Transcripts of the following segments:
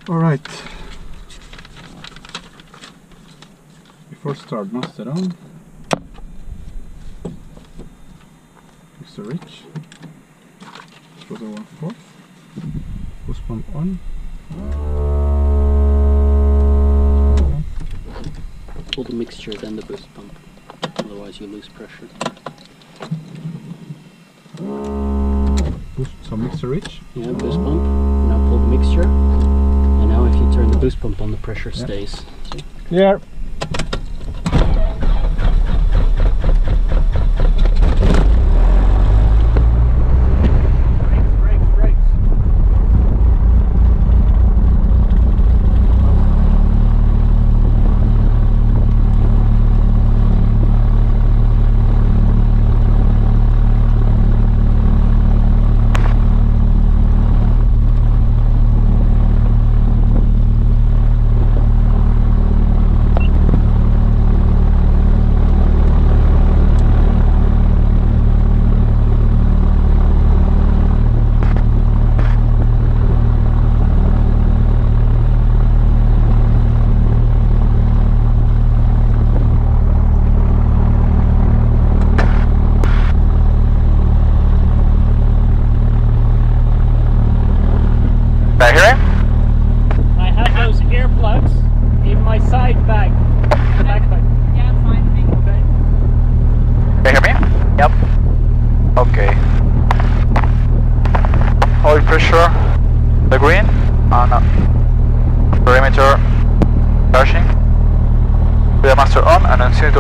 Alright. Before start, master on. Fix the reach. Throttle 1/4. Boost pump on. Pull the mixture, then the boost pump. Otherwise you lose pressure. Boost, so mixer reach. Yeah, boost pump. Now pull the mixture. And now if you turn the boost pump on, the pressure stays. See? Clear.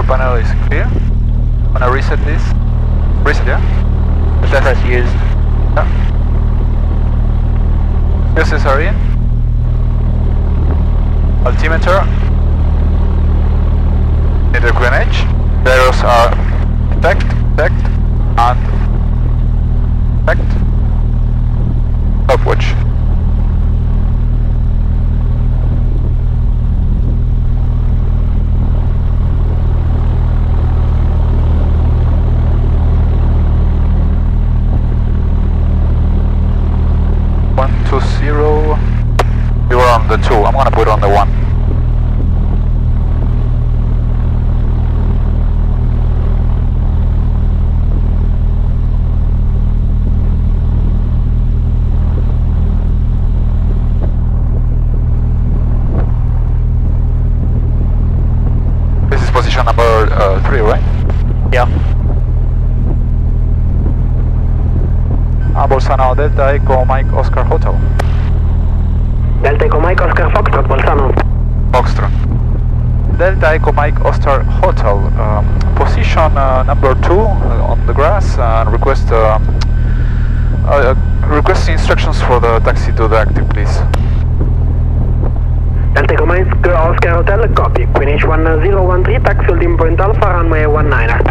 Panel is clear. Wanna reset this? Reset, yeah? The test is used. Yeah. Fuses are in. Altimeter. In the Greenwich. Gyros are checked, and checked. Stopwatch. You were on the 2, I'm gonna put on the 1. This is position number 3, right? Yeah. Bolzano, Delta Echo Mike Oscar Hotel. Delta Echo Mike Oscar Foxtrot, Bolzano. Foxtrot. Delta Echo Mike Oscar Hotel. Position number 2 on the grass and request instructions for the taxi to the active, please. Delta Echo Mike Oscar Hotel, copy. Greenwich 1013, taxi holding point Alpha, runway 19er.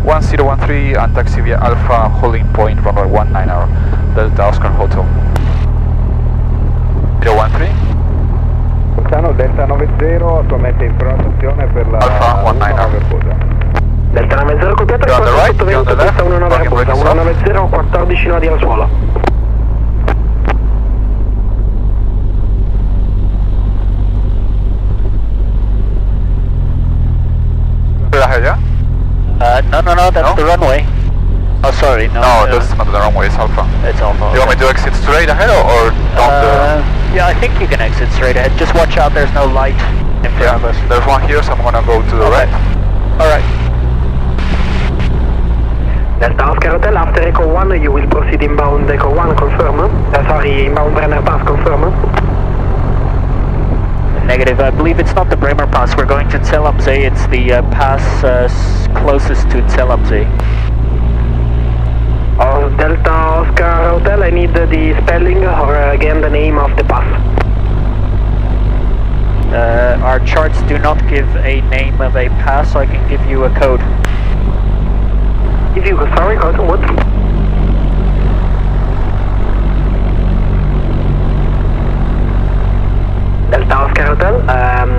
1013 and taxi via Alpha, holding point runway 19er, Delta Oscar Hotel. 013. Bolzano, Delta 90, attualmente in prenotazione per la Alpha 19er. Delta 90 copiato, right, 420 questa 19 Verbosa, 190, 14 nodi al suolo. Ahead, yeah? No, that's the runway. Oh, sorry, no. No, that's not the runway, it's Alpha. It's Alpha. You want me to exit straight ahead or down yeah, I think you can exit straight ahead. Just watch out, there's no light in front of us. There's one here, so I'm gonna go to the right. Alright. Delta Oscar Hotel, after Echo 1 you will proceed inbound Echo 1, confirm? Sorry, inbound Brenner Pass, confirm? Negative, I believe it's not the Bremer Pass. We're going to LOWZ, it's the pass closest to LOWZ. Oh, Delta Oscar Hotel, I need the spelling or again the name of the pass. Our charts do not give a name of a pass, so I can give you a code. Give you a sorry code, what? Delta Oscar Hotel,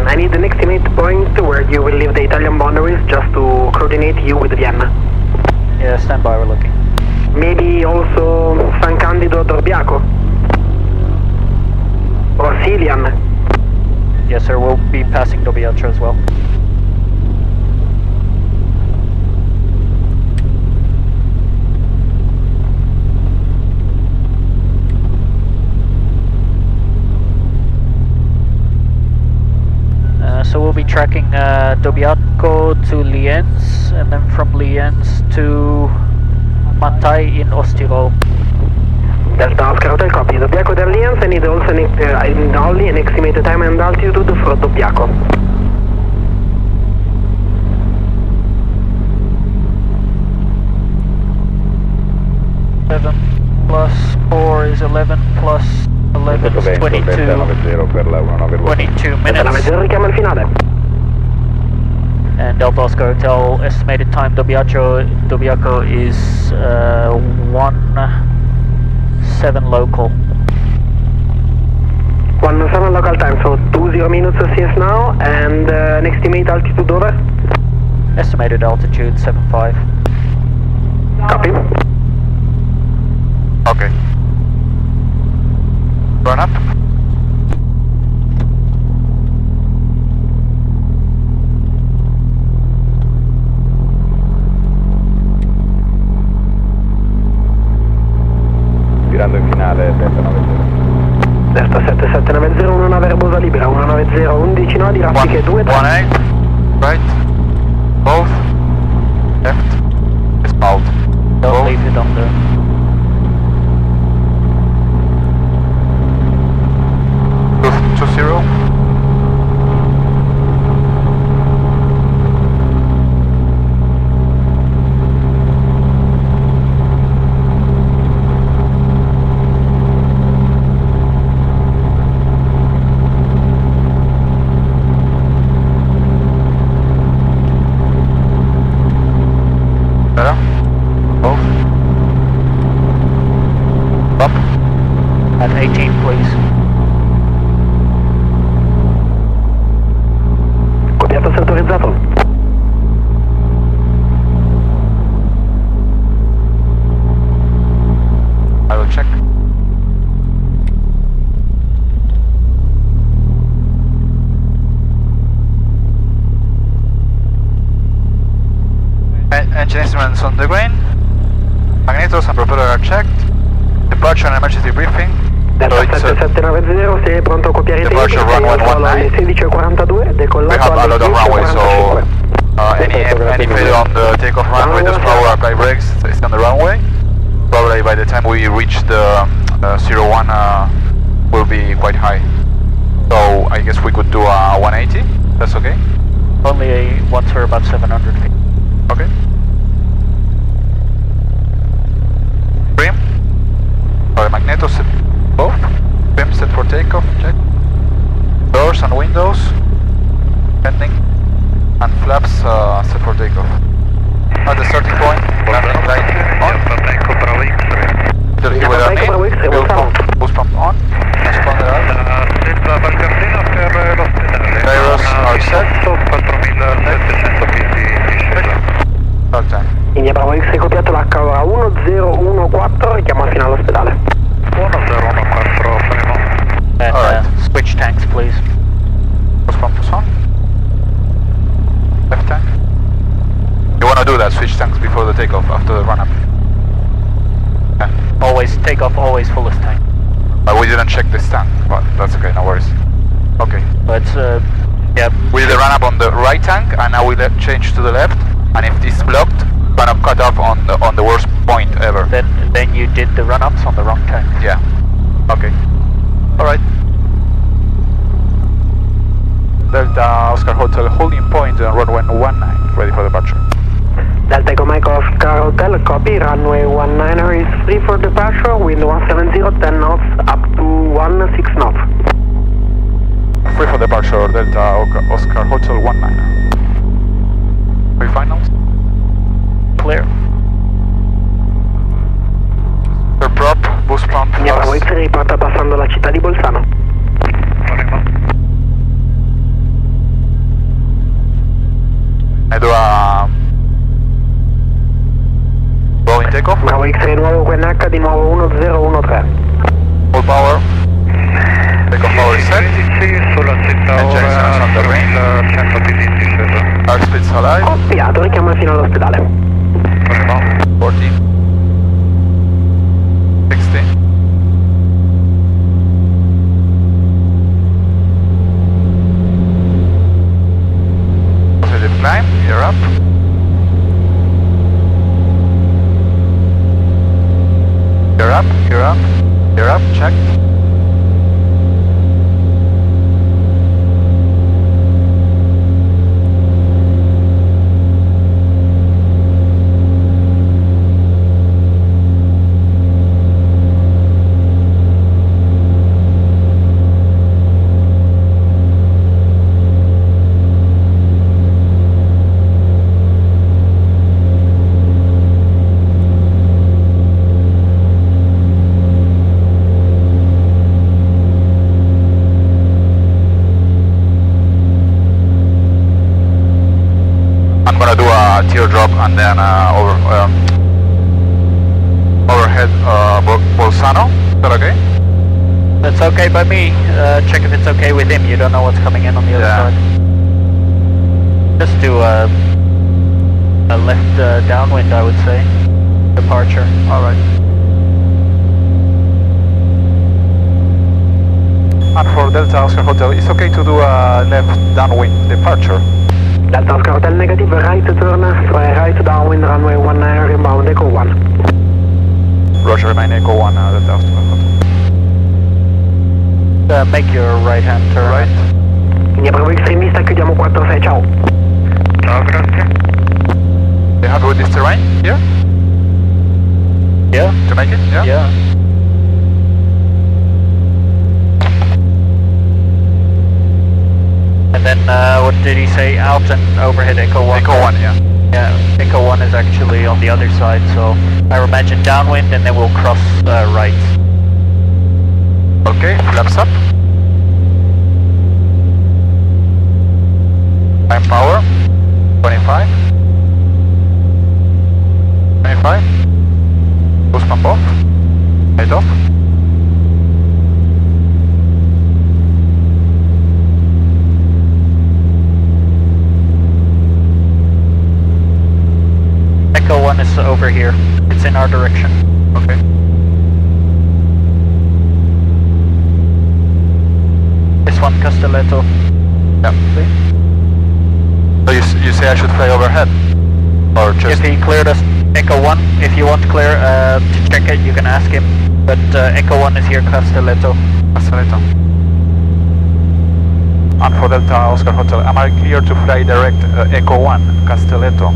I need an estimate point where you will leave the Italian boundaries just to coordinate you with Vienna. Yeah, stand by, we're looking. Maybe also San Candido Dorbiaco. be passing Dobbiaco as well. So we'll be tracking Dobbiaco to Lienz, and then from Lienz to Mantai in Ostiro. Delta Oscar Hotel copy. Dobbiaco to Lienz, I need also only an estimated time and altitude for Dobbiaco. 11 plus 4 is 11 plus 11 is 22. 22 minutes. Richiamo il finale. And Delta Oscar Hotel estimated time Dobbiaco is 1:07 local. 1:07 local time, so 20 minutes CS now, and an estimate altitude over? Estimated altitude 75. Copy. Okay. Run up. Girando in finale, Delta 90. Delta 7790, una nave verbosa libera, 190, 11 nodi, raffiche 2, 3. 18, right, both, left, spout. Don't leave it on there. Two zero. Better. Both. Up. At 18, please. Copiato se autorizzato. I will check. Engine instruments on the green. Magnetos and propeller are checked. Departure and emergency briefing. Delta 7790, sei pronto a copiare i tempi, Departure runway alle 16:42, We decollato have a alle lot of runway, so 10:45. any failure on the takeoff runway, the power apply brakes is on the runway. Probably by the time we reach the 01 will be quite high. So I guess we could do a 180. That's okay. Only once we're about 700 feet. Okay. Trim. Sorry, magnetos set both. Trim set for takeoff. Check. Doors and windows. Pending. And flaps set for takeoff. At the starting point, landing light on. Middle weather in. Fuel pump, boost pump on. Transponder out. Gyros are set. Start time. India Bravo X, hai copiato l'H ora 1014, richiamo al finale ospedale. 1014, primo. And Alright. switch tanks, please. Boost pump is on. Left tank. You wanna do that, switch tanks before the takeoff, after the run-up. Yeah. Always take off, always fullest tank. But we didn't check this tank, but that's okay, no worries. Okay. But yeah. We did the run-up on the right tank, and now we change to the left, and if this is blocked, run-up cut off on the worst point ever. Then you did the run-ups on the wrong tank. Yeah. Okay. Alright. Delta Oscar Hotel holding point on runway 19, ready for departure. Delta Echo Mike Oscar Hotel, copy, runway 19er is free for departure, wind 170, 10 knots, up to 16 knots. Free for departure, Delta Oscar Hotel 19. Three finals. Clear. Per prop, boost pump, India Bravo fast. X riporta passando la città di Bolzano. E do a rolling takeoff. Bravo X nuovo QNH di nuovo 1013. Full power. Takeoff power is set. Injections on the ring. 100 Heart speeds alive. Copiato, richiamo fino all'ospedale. 14. 16. Positive climb, you're up. You're up, you're up, you're up, check. I'm gonna do a teardrop and then overhead Bolzano. Is that okay? That's okay by me. Check if it's okay with him. You don't know what's coming in on the other Yeah. side. Just do a left downwind, I would say. Departure. Alright. And for Delta Oscar Hotel, it's okay to do a left downwind departure. Delta Oscar Hotel negative, right turn, right downwind, runway 19, inbound, Echo 1. Roger, remain Echo 1, Delta Oscar Hotel. Make your right hand turn. Right. Linea Bravo Extremista, chiudiamo 4-6, ciao. Ciao, grazie. Are you happy with this terrain here? Yeah? To make it? Yeah? Yeah. And then, what did he say? Alps and overhead Echo 1? Echo 1, yeah. Yeah, Echo 1 is actually on the other side, so I imagine downwind and then we'll cross right. Okay, flaps up. Time power, 25. 25. Boost pump off. Head off. Echo 1 is over here. It's in our direction. Okay. This one, Castelletto. Yeah. So you say I should fly overhead? Or just... If he cleared us, Echo 1, if you want clear to check it, you can ask him. But Echo 1 is here, Castelletto. Castelletto. And for Delta Oscar Hotel, am I clear to fly direct Echo 1, Castelletto?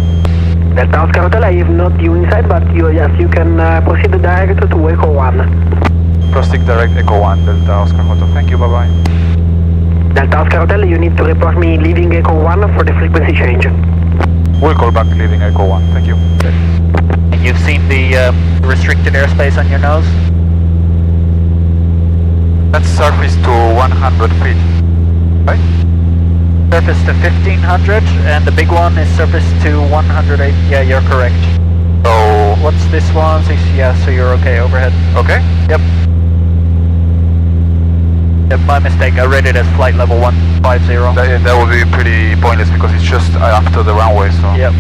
Delta Oscar Hotel, I have not you inside, but yes, you can proceed direct to Echo 1. Proceed direct Echo 1, Delta Oscar Hotel. Thank you, bye-bye. Delta Oscar Hotel, you need to report me leaving Echo 1 for the frequency change. We'll call back leaving Echo 1, thank you. And you've seen the restricted airspace on your nose? That's surface to 100 feet, right? Surface to 1500, and the big one is surface to 108. Yeah, you're correct. So... What's this one? Yeah, so you're okay overhead. Okay? Yep. Yep, my mistake. I read it as flight level 150. That would be pretty pointless because it's just after the runway, so... Yep.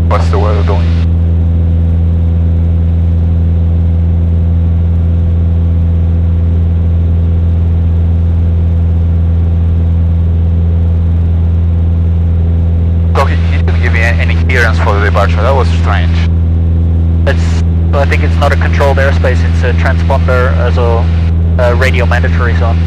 What's the weather doing? So he didn't give me any clearance for the departure, that was strange. I think it's not a controlled airspace, it's a transponder as a radio mandatory zone.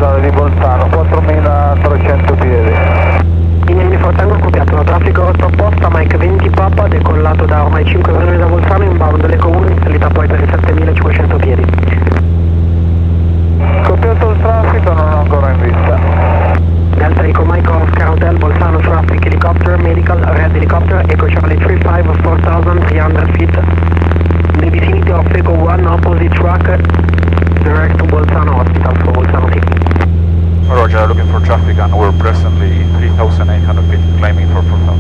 centrale di Bolzano, 4300 piedi. In nel frattempo ho copiato traffico rotta opposta, Mike 20 Papa, decollato da ormai 5 minuti da Bolzano, inbound l'Eco 1, in salita poi per i 7500 piedi. Copiato il traffico, non ho ancora in vista. Delta Eco Mike Oscar Hotel, Bolzano traffic helicopter, medical, red helicopter, Eco Charlie 35, 4300 feet. The vicinity of Eco 1, opposite track, direct to Bolzano Hospital for Bolzano City. Roger, looking for traffic and we're presently 3,800 feet, climbing for 4,000.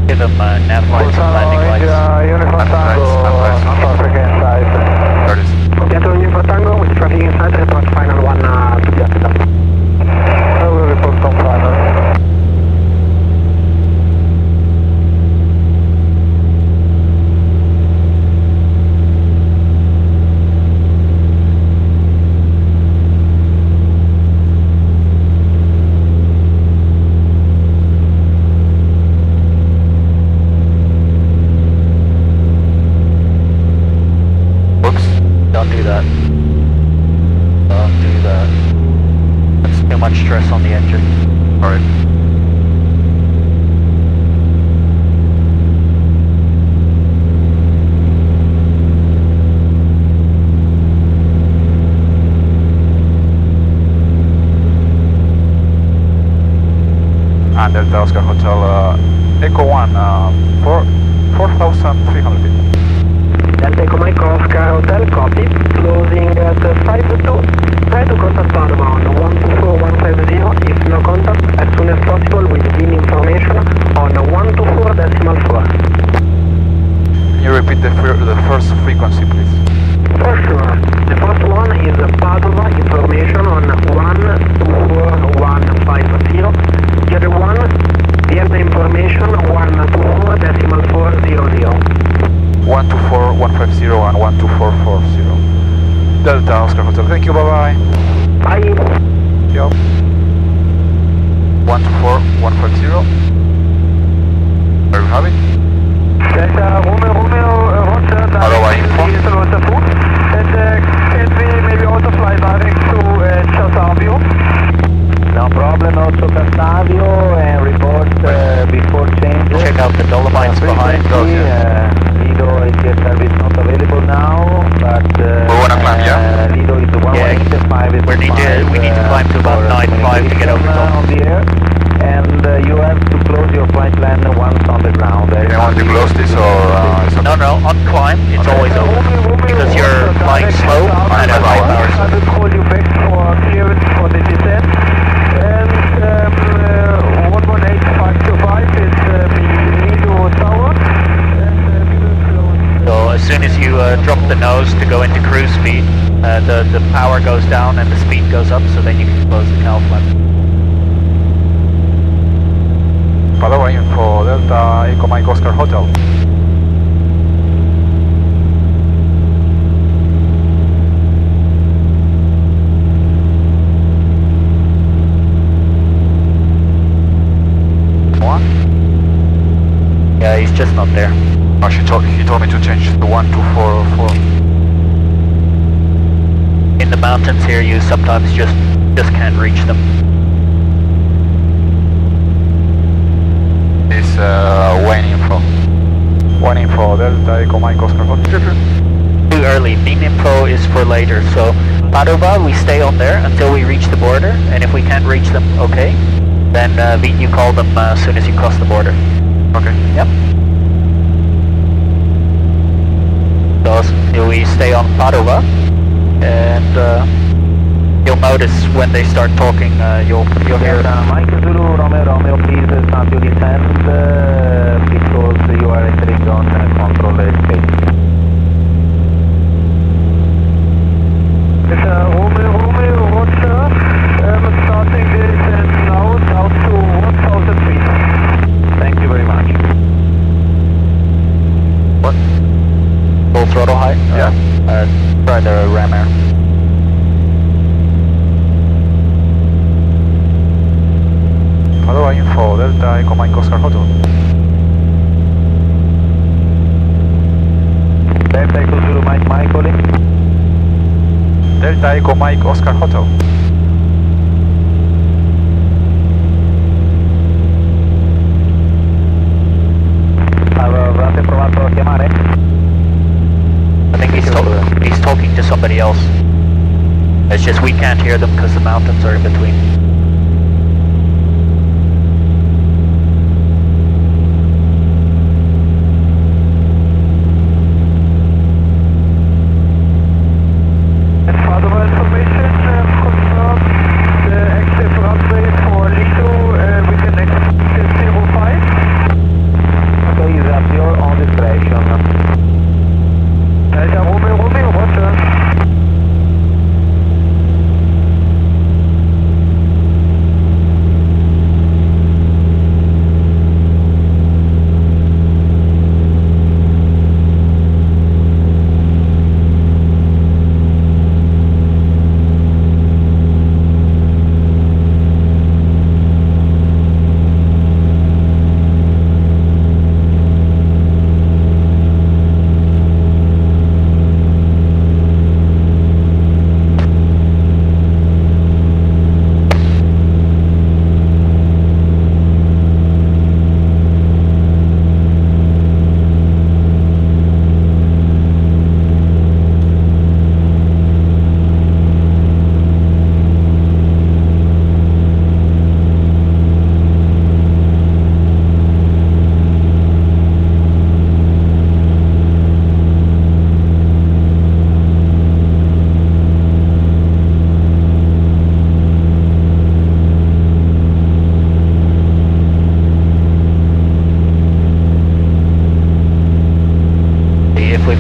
Give them nav lights and landing lights. Uniform Tango, traffic inside. There it is. Copiato Uniform Tango with traffic inside, report final one to the hospital. I will report on final. Don't do that. Don't do that. That's too much stress on the engine. Alright. And Delta Oscar Hotel, Echo 1, 4,300 feet. Delta Eco Mike Oscar Hotel, copy. Closing at 5-2. Try to contact Padova on 124150. If no contact, as soon as possible with VIN information on 124.4. Can you repeat the first frequency, please? For sure. The first one is Padova information on 124.150. The other one, Vienna information 124.400. 124,150 and 12440. Delta Oscar Hotel, thank you, bye bye. Bye. Yep. 124,150. There we have it. Delta Romeo, Roger, Padova info. And can we maybe also fly direct to Casavio? No problem, also Casavio, and report before change. Check out the Dolomites behind. Lido is your service not available now, but We wanna climb, yeah? Lido is the 185 is we need to climb to about 9.5 to get over top. on the air, and you have to close your flight plan once on the ground. Do you want to close this or is it No, on climb, it's always open. Because you're flying slow and at 5 hours. I will call you back for clearance for the descent. And 118.525 is the Lido Tower. So as soon as you drop the nose to go into cruise speed, the power goes down and the speed goes up, so then you can close the cowl flap. Padova info, Delta Eco Mike Oscar Hotel. One? Yeah, he's just not there. Oh, he told me to change to 1244. In the mountains here, you sometimes just can't reach them. Is Wayne info. Wayne info, Delta Eco Mike Oscar Hotel. Too early. Beam info is for later. So Padova, we stay on there until we reach the border, and if we can't reach them, okay. Then you call them as soon as you cross the border. Okay. Yep. So we stay on Padova, and you'll notice when they start talking, you'll hear. Mike Zulu, Romeo, please start your descent because you are entering on control space. It's Romeo, Roger, starting the descent now down to 1,000 feet. Thank you very much. What? Full throttle height? Yeah. Try the ram air. Padova info, Delta Eco Mike Oscar Hotel. Echo Mike Oscar Hotel. Avete provato a chiamare? I think he's talking to somebody else. It's just we can't hear them because the mountains are in between.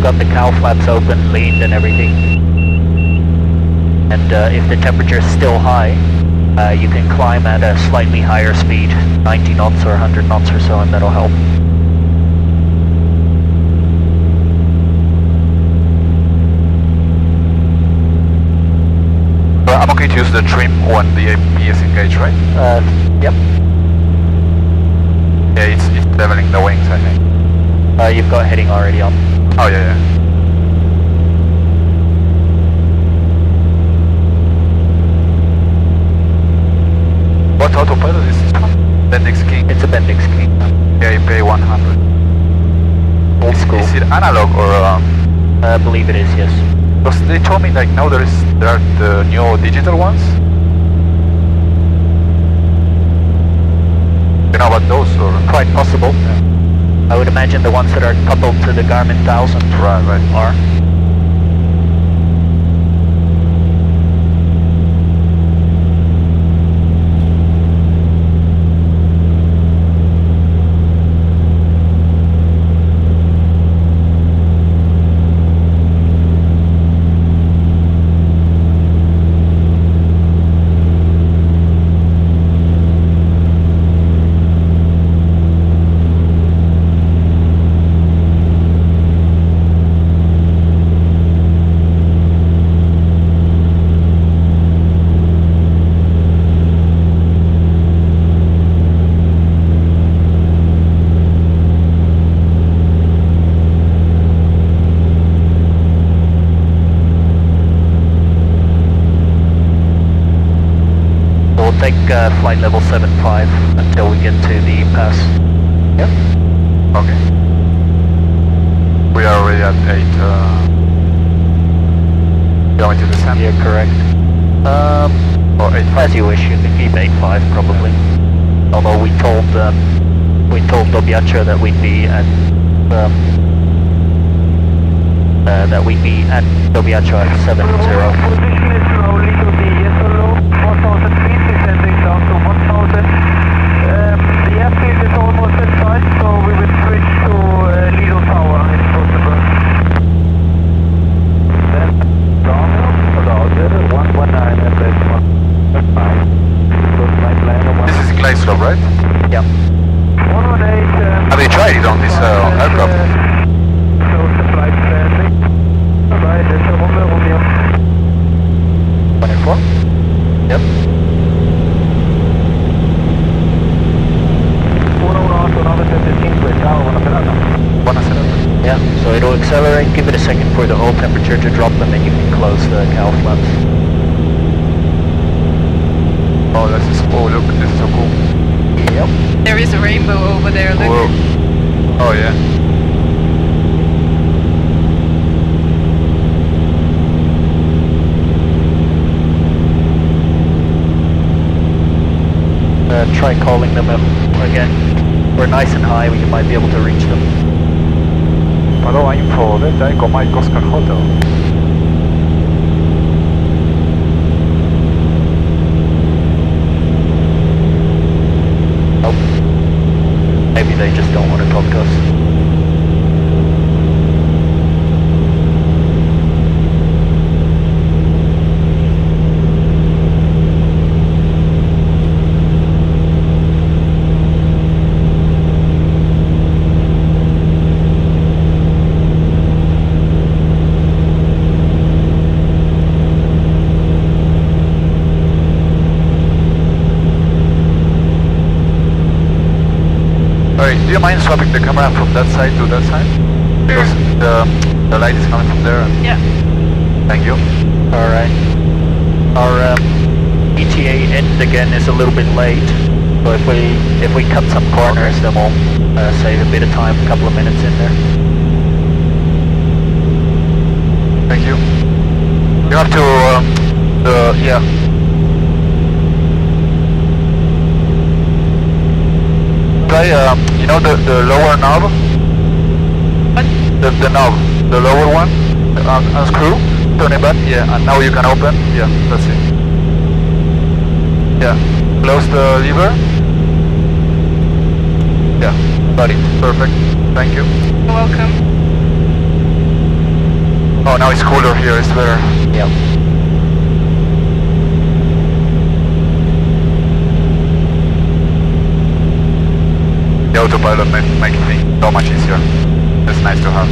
Got the cowl flaps open, leaned and everything. And if the temperature is still high, you can climb at a slightly higher speed, 90 knots or 100 knots or so, and that'll help. I'm okay to use the trim when the APB is engaged, right? Yep. Yeah, it's leveling the wings, I think. You've got heading already on. Oh yeah. What autopilot is this one? Bendix King? It's a Bendix King. Yeah, you pay 100. Old school. Is it analog or? I believe it is, yes. Because they told me like now there are the new digital ones. You know about those or? Quite possible. Yeah. I would imagine the ones that are coupled to the Garmin 1000 right. are. Take flight level 75 until we get to the pass. Yep. Okay. We are already at 8 going to descend. You're correct. Or 8.5. As you wish, you can keep 8.5 probably. Although we told Dobiacha that we'd be at Dobiacha at 70. Position is now little B, yes or no? 4,000 feet, descending down to 1,000. The airfield is almost inside, so we will switch to Lido Tower if possible. Then, Roger, 119 and that's 1. This is Gleisdorf, right? Yeah. 118. Have you tried it on this aircraft? Close the flight landing. Alright, there's a Romeo. 24? Yep. Yeah, so it'll accelerate, give it a second for the oil temperature to drop, and then you can close the cowl flaps. rainbow over there, look. Whoa. Oh yeah. Try calling them again. We're nice and high, you might be able to reach them. Padova info, Delta Echo Mike Oscar Hotel. Oh. Maybe they just don't want to talk to us. Do you mind swapping the camera from that side to that side? Because the light is coming from there. Yeah. Thank you. Alright. Our ETA end again is a little bit late. So if we cut some corners, then we'll save a bit of time, a couple of minutes in there. Thank you. You have to yeah. Try, you know the lower knob? What? The knob, the lower one, unscrew, turn it back, yeah, and now you can open, yeah, that's it. Yeah, close the lever. Yeah, got it, perfect, thank you. You're welcome. Oh, now it's cooler here, it's better. Yeah. The autopilot makes things so much easier. It's nice to have.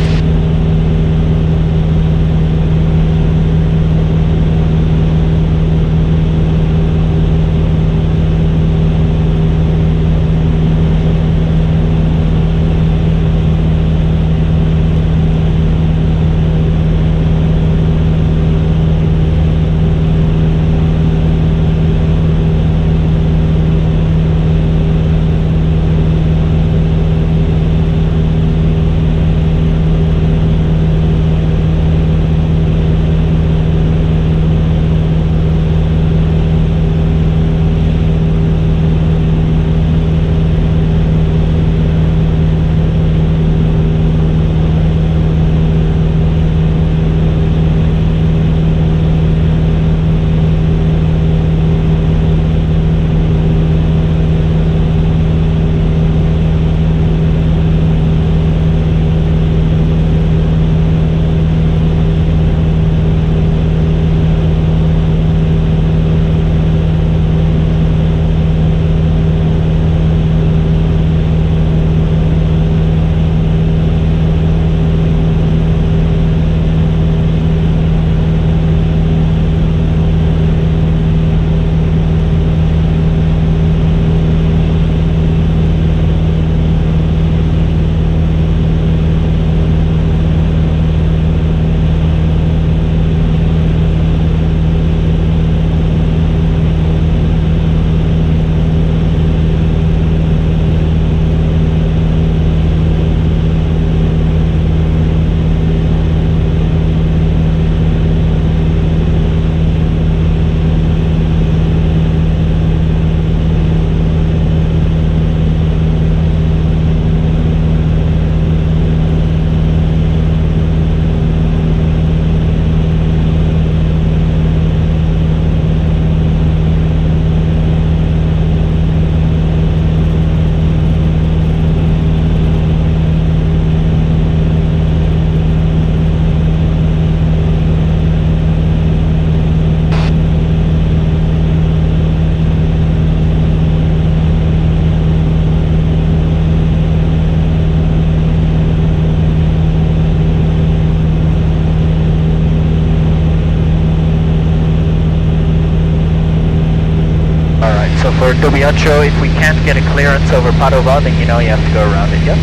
For Dobiacho, if we can't get a clearance over Padova, then you know you have to go around it, yeah?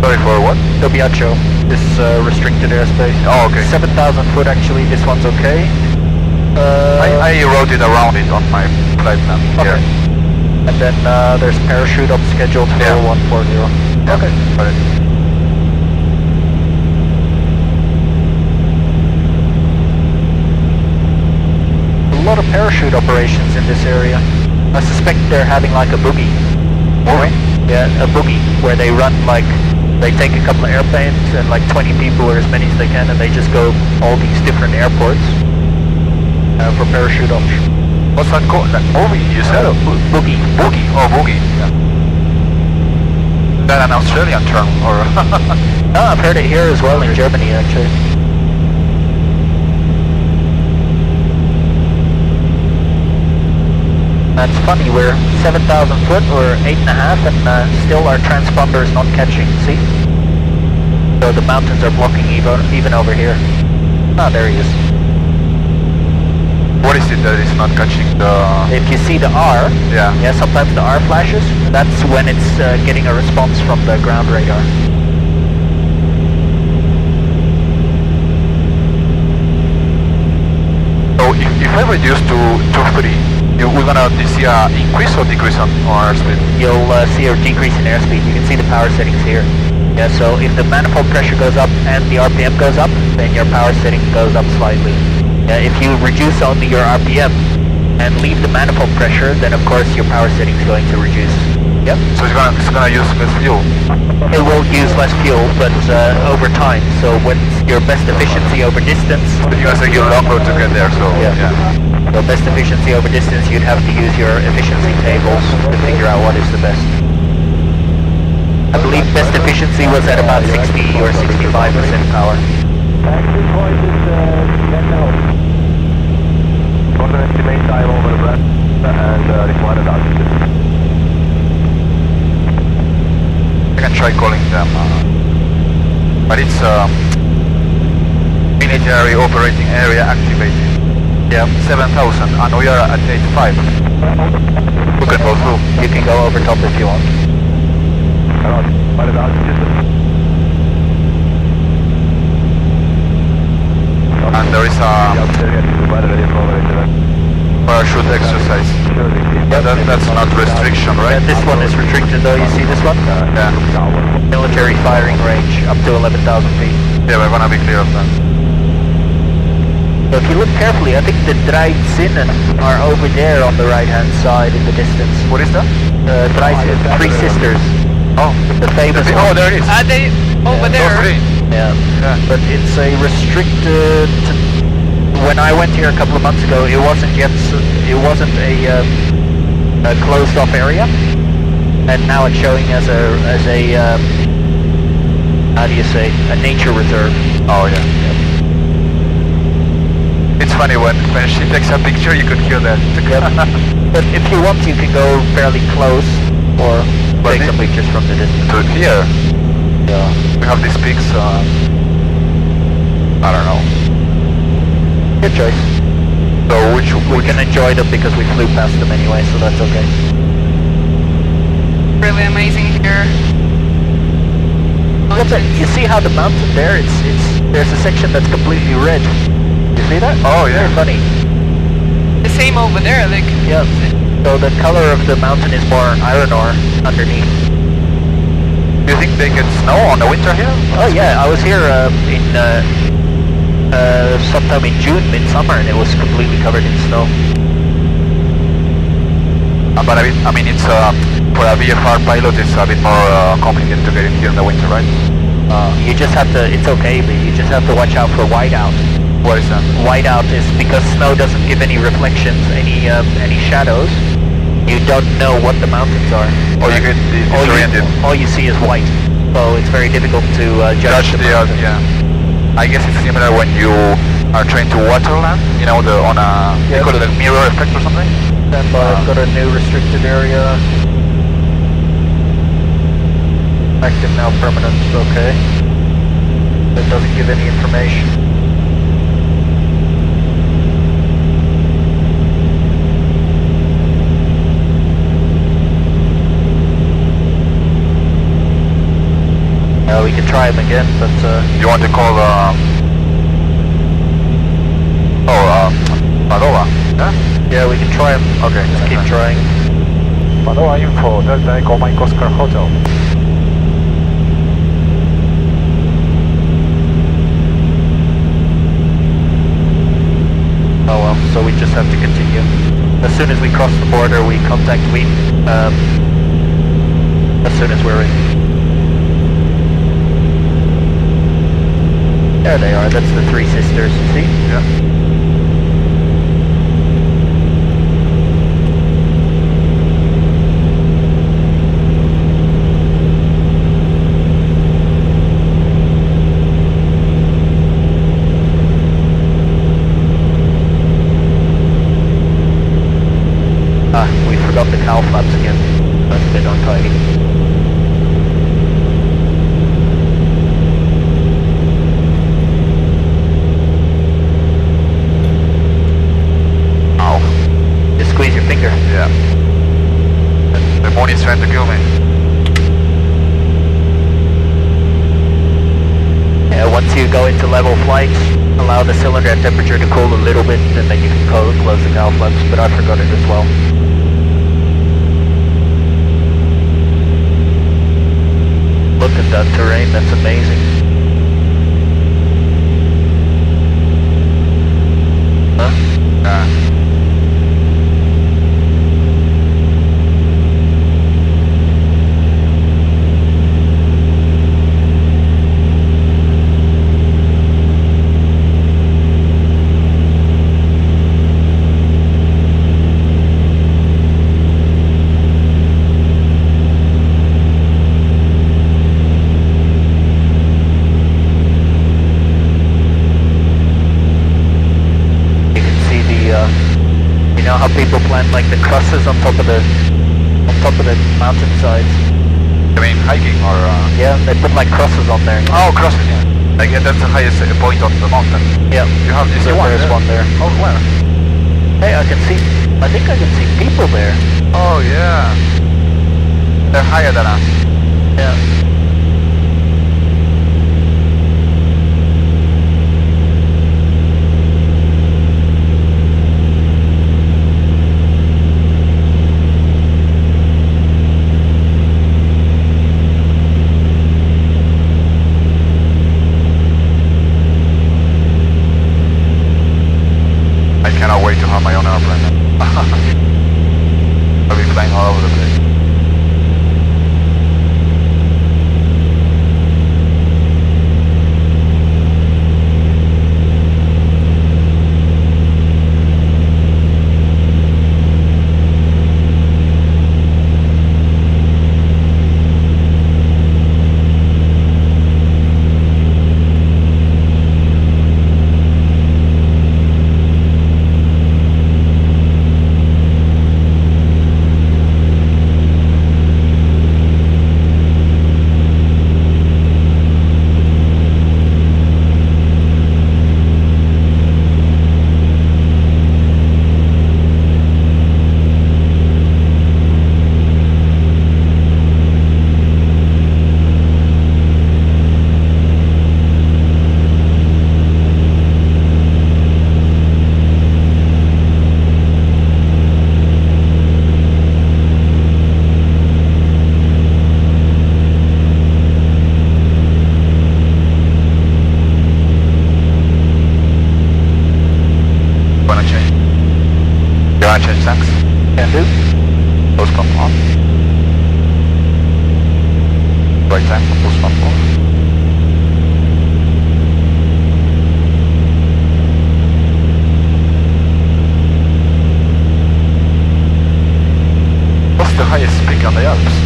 Sorry, for what? Dobiacho, this restricted airspace. Oh, okay. 7,000 foot actually, this one's okay. I wrote it around it on my flight plan. Okay. Here. And then there's parachute up scheduled for 140. Yeah. Okay. Got it. A lot of parachute operations in this area. I suspect they're having like a boogie. Moving? Yeah, a boogie where they run like, they take a couple of airplanes and like 20 people or as many as they can, and they just go all these different airports for parachute ops. What's that called? That movie you said? Boogie. Boogie. Oh, boogie. Yeah. Is that an Australian term or? No, I've heard it here as well in Germany actually. And it's funny, we're 7,000 foot or 8.5 and still our transponder is not catching, see? So the mountains are blocking even over here. Ah, there he is. What is it that is not catching the... If you see the R, Yeah. sometimes the R flashes, that's when it's getting a response from the ground radar. So if I reduce to 3, we're gonna see a increase or decrease on airspeed? You'll see a decrease in airspeed. You can see the power settings here. Yeah, so if the manifold pressure goes up and the RPM goes up, then your power setting goes up slightly. If you reduce only your RPM and leave the manifold pressure, then of course your power setting is going to reduce. Yep. So it's gonna use less fuel? It will use less fuel, but over time. So when your best efficiency over distance... But you're gonna take a long road to get there, so yeah. So best efficiency over distance, you'd have to use your efficiency tables to figure out what is the best. I believe best efficiency was at about 60 or 65% power. Taxi point is 10 now. What's the estimate time over the breath and required altitude? I can try calling them, but it's military operating area activated. Yeah, 7,000, and we are at 85. We can go through. You can go over top if you want. What is altitude? And there is a parachute exercise. But that's not restriction, right? This one is restricted though, you see this one? Yeah. Military firing range up to 11,000 feet. Yeah, we're gonna be clear of that. So if you look carefully, I think the Dreizinnen are over there on the right-hand side in the distance. What is that? Dreizinnen, Three Sisters. Oh, The famous oh, one. there it is. Are they over there? Those three. Yeah. Yeah. But it's a restricted... When I went here a couple of months ago, it wasn't yet... It wasn't a closed-off area. And now it's showing as a how do you say? A nature reserve. Oh, yeah. It's funny when she takes a picture, you could hear that. But if you want, you can go fairly close or take some pictures from the distance. To here, Yeah. we have these peaks. I don't know. Good choice. So We can enjoy them because we flew past them anyway, so that's okay. Really amazing here. Look at, you see how the mountain there? There's a section that's completely red. You see that? Oh, yeah. Very funny. The same over there, like. Yeah. So the color of the mountain is more iron ore underneath. do you think they get snow on the winter here? Oh yeah, I was here in sometime in June, midsummer, and it was completely covered in snow. But I mean, it's for a VFR pilot, it's a bit more complicated to get in here in the winter, right? You just have to, it's okay, but you just have to watch out for whiteout. What is that? Whiteout is because snow doesn't give any reflections, any shadows. You don't know what the mountains are. Or you get disoriented. All you see is white, so it's very difficult to judge the mountain. Yeah. I guess it's similar when you are trying to waterland, you know, they call it a mirror effect or something? Stand by, I've got a new restricted area. Active now, permanent, okay. It doesn't give any information. We can try them again, but... You want to call, Padova? Yeah? Yeah, we can try them. Okay. Just keep trying. Padova info, Delta Echo Mike Oscar Hotel. Oh well, so we just have to continue. As soon as we cross the border, we contact Wien. As soon as we're in. There they are, that's the Three Sisters, you see? Yeah. We forgot the cow flaps again. That's a bit untidy. Ow. Just squeeze your finger. Yeah. The Mooney is trying to kill me. Yeah, once you go into level flight, allow the cylinder temperature to cool a little bit, and then you can close the cow flaps, but I forgot it as well. Look at that terrain, that's amazing. Huh? Yeah. How people plant like the crosses on top of the mountain sides. I mean hiking or... Yeah, they put like crosses on there. Oh, crosses, yeah. Like that's the highest point on the mountain. Yeah. You have this one. There's one there. Oh, where? Hey, I think I can see people there. Oh, yeah. They're higher than us. Yeah. I cannot wait to have my own airplane. I'll be flying all over the place. Change tanks. Can do. Boost pump on. Right tank, boost pump on. What's the highest peak on the Alps?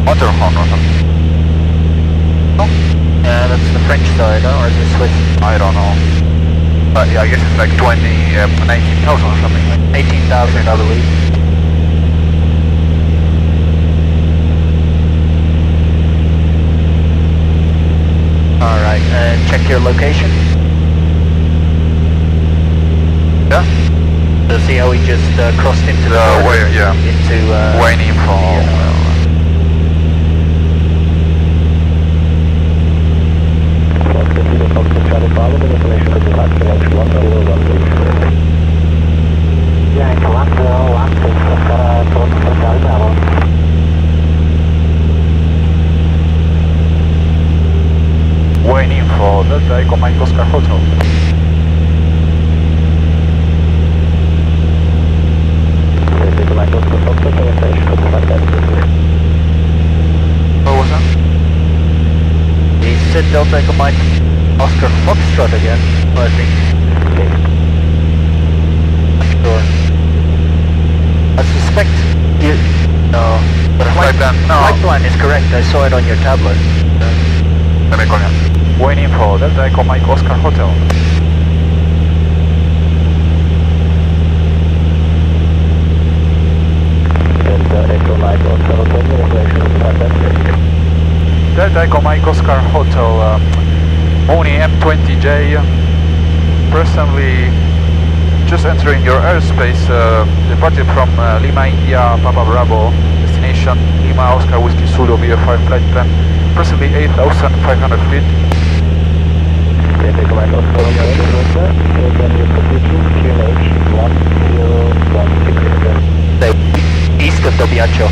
Waterfall or something. Oh. Yeah, that's the French side, or is it Swiss? I don't know. But yeah, I guess it's like 19,000 or something. 18,000, I believe. Alright, and check your location. Yeah? So see how we just crossed into the border? Yeah. Into Wayne info. Yeah, it's left, left, Oscar Foxtrot again, I think. Not sure. I suspect you... No. But Flight plan, no. Flight plan is correct, I saw it on your tablet. Let me call him. Wayne info, Delta Echo Mike Oscar Hotel. Delta Echo Mike Oscar Hotel, Delta Echo Mike Oscar Hotel, Mooney M20J, presently just entering your airspace, departing from Lima, India, Papa Bravo, destination Lima, Oscar Whiskey Zulu, VF5 flight plan, presently 8,500 feet. Delta Echo Mike Oscar Hotel, then your position, QNH 1016. East of Dobiacho.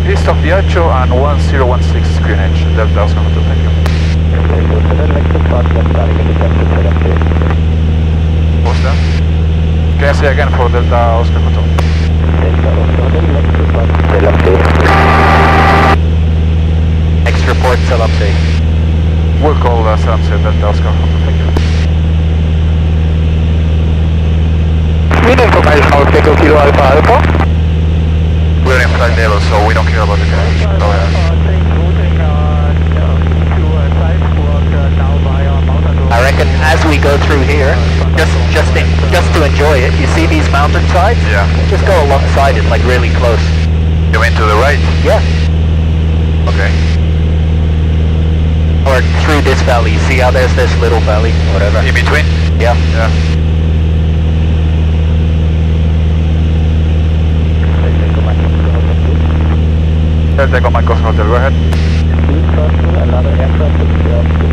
East of Diacho and 1016 QNH, Delta Oscar Hotel, thank you. What's that? Can I say again for Delta Oscar Hotel? Next report, Salamse. We'll call Salamse Delta Oscar Hotel, thank you. Sweden for Bolzano, Echo Kilo Alpha Alpha. We're in flight level, so we don't care about the crash. Go ahead. I reckon as we go through here, just to enjoy it, you see these mountain sides? Yeah. Just go alongside it, like really close. You mean to the right? Yeah. Okay. Or through this valley. You see how there's this little valley? Whatever. In between? Yeah. Yeah. Delta Echo Mike Oscar Hotel, go ahead. Another aircraft is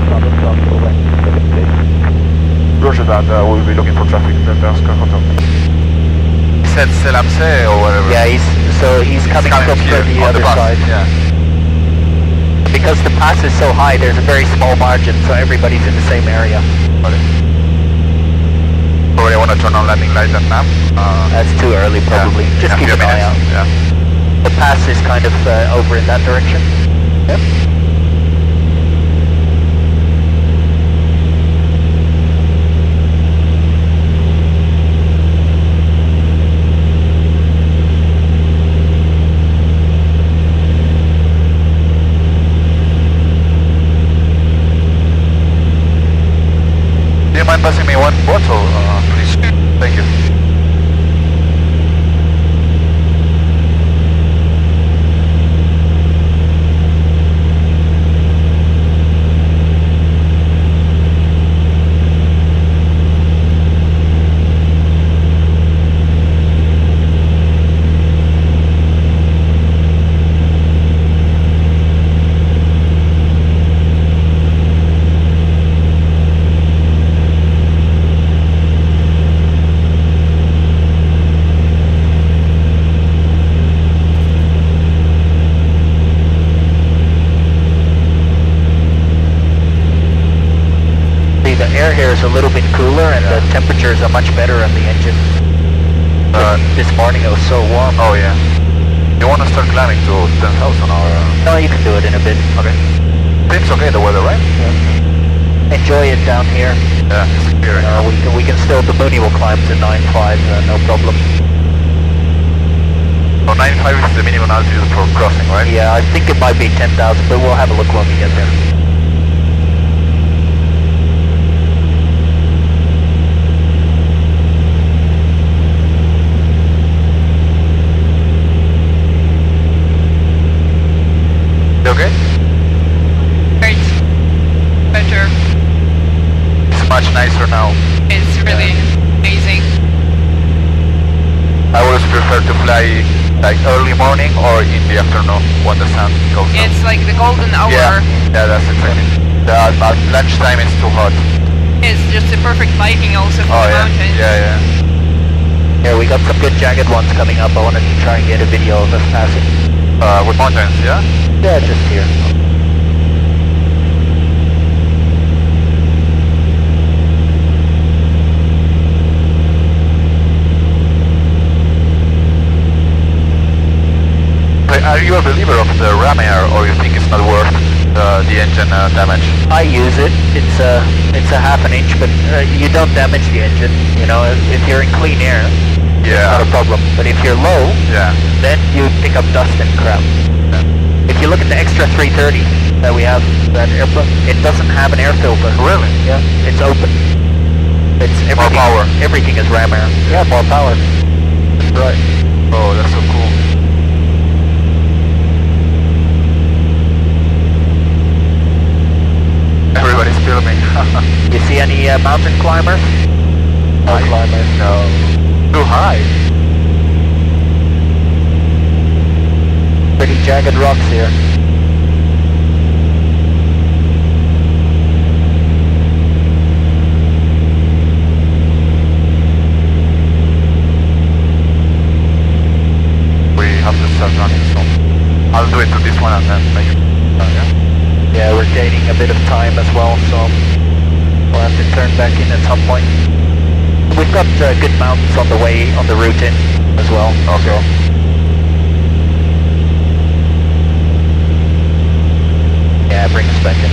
coming from over Roger that, we'll be looking for traffic, Delta Oscar Hotel. He said Selamse or whatever. Yeah, he's coming from here, the on other bus. side. Yeah. Because the pass is so high, there's a very small margin, so everybody's in the same area. Okay. Probably want to turn on landing light and map. That's too early, probably. Yeah, Just in a keep few an eye out. minutes. Yeah. The pass is kind of over in that direction. Yep. Do you mind passing me one bottle, please? Thank you. A little bit cooler and the temperatures are much better on the engine. This morning it was so warm. Oh yeah. You want to start climbing to 10,000 or? No, you can do it in a bit. Okay. Seems okay the weather, right? Yeah. Enjoy it down here. Yeah, it's clear. We can still, the Mooney will climb to 9.5, no problem. So 9.5 is the minimum altitude for crossing, right? Yeah, I think it might be 10,000, but we'll have a look when we get there. Okay? Great. Better. It's much nicer now. It's really amazing. I always prefer to fly like early morning or in the afternoon when the sun goes down. It's like the golden hour. Yeah, that's exactly. At lunchtime it's too hot. It's just a perfect lighting also for Oh the yeah, mountains. yeah. Here, we got some good jagged ones coming up. I wanted to try and get a video of us passing. With mountains, yeah? Yeah, just here. Are you a believer of the ram air or you think it's not worth the engine damage? I use it. It's a half an inch, but you don't damage the engine. You know, if you're in clean air, it's not a problem. But if you're low, then you pick up dust and crap. If you look at the extra 330 that we have, that airplane, it doesn't have an air filter. Really? Yeah, it's open. It's everything. More power. Everything is ram air. Yeah, more power. That's right. Oh, that's so cool. Everybody's filming. You see any mountain climbers? No climbers. No. Too high. Pretty jagged rocks here. We have to start running soon. I'll do it to this one and then make it. Yeah, we're gaining a bit of time as well, so we'll have to turn back in at some point. We've got good mountains on the way, on the route in as well. Okay. Yeah, bring us back in.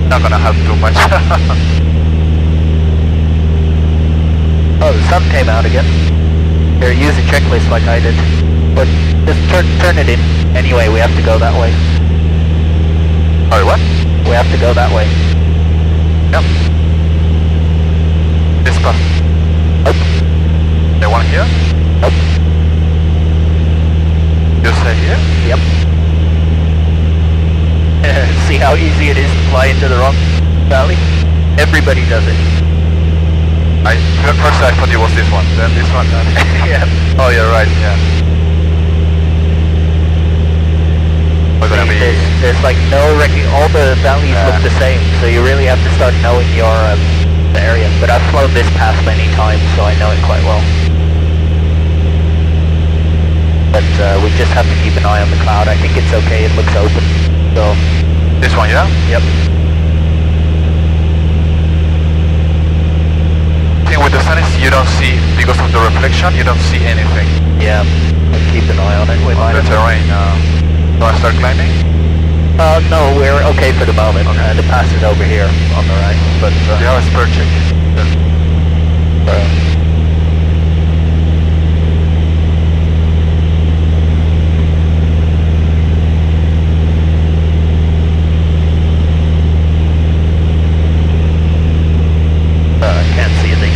Not gonna have too much. Oh, the sun came out again. Here, use a checklist like I did. But just turn it in. Anyway, we have to go that way. Sorry, what? We have to go that way. Yep. This path. Nope. They want here? Nope. You say here? Yep. See how easy it is to fly into the wrong valley? Everybody does it. First I thought it was this one, then this one, then... Yeah. Oh, you're right, yeah. We're gonna be... There's like no all the valleys look the same, so you really have to start knowing your the area. But I've flown this path many times, so I know it quite well. But we just have to keep an eye on the cloud. I think it's okay, it looks open. So... This one, yeah? Yep. The thing with the sun is you don't see, because of the reflection, you don't see anything. Yeah, I'll keep an eye on it. On the terrain, do I start climbing? No, we're okay for the moment. The pass is over here on the right, but... Do you have a spur check? Can't see a thing.